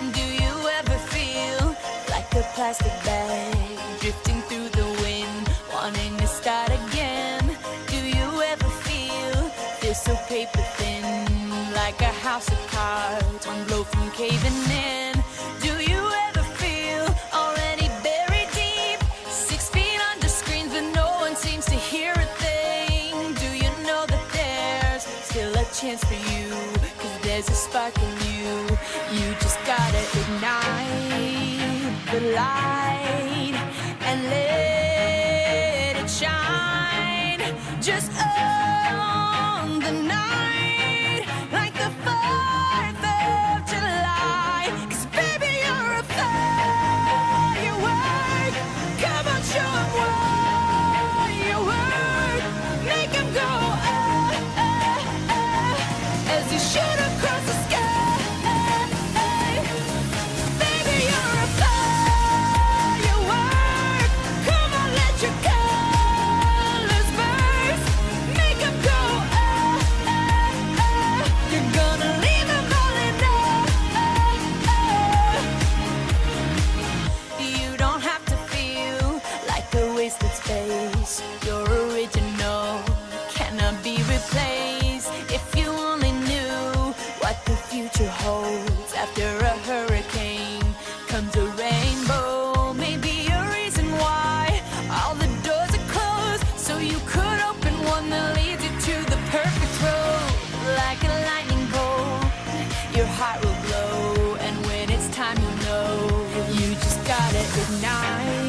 Do you ever feel like a plastic bag drifting through the wind, wanting to start again? Do you ever feel so paper thin, like a house of cards, one blow from caving in? Do you ever feel already buried deep, 6 feet under screens, but no one seems to hear a thing? Do you know that there's still a chance for you? 'Cause there's a spark in you. You just gotta ignite the light and let it shine. Just own the night like the 4th of July. 'Cause baby, you're a firework. Come on, show 'em what you work. Make 'em go as you shoot across the sky. Baby, you're a firework. Come on, let your colors burst. Make 'em go You're gonna leave 'em all in You don't have to feel like a wasted space. You're original, cannot be replaced. If you only knew what the future holds. After a hurricane comes a rainbow. Maybe a reason why all the doors are closed, so you could open one that leads you to the perfect road. Like a lightning bolt, your heart will glow, and when it's time, you'll know. You just gotta ignite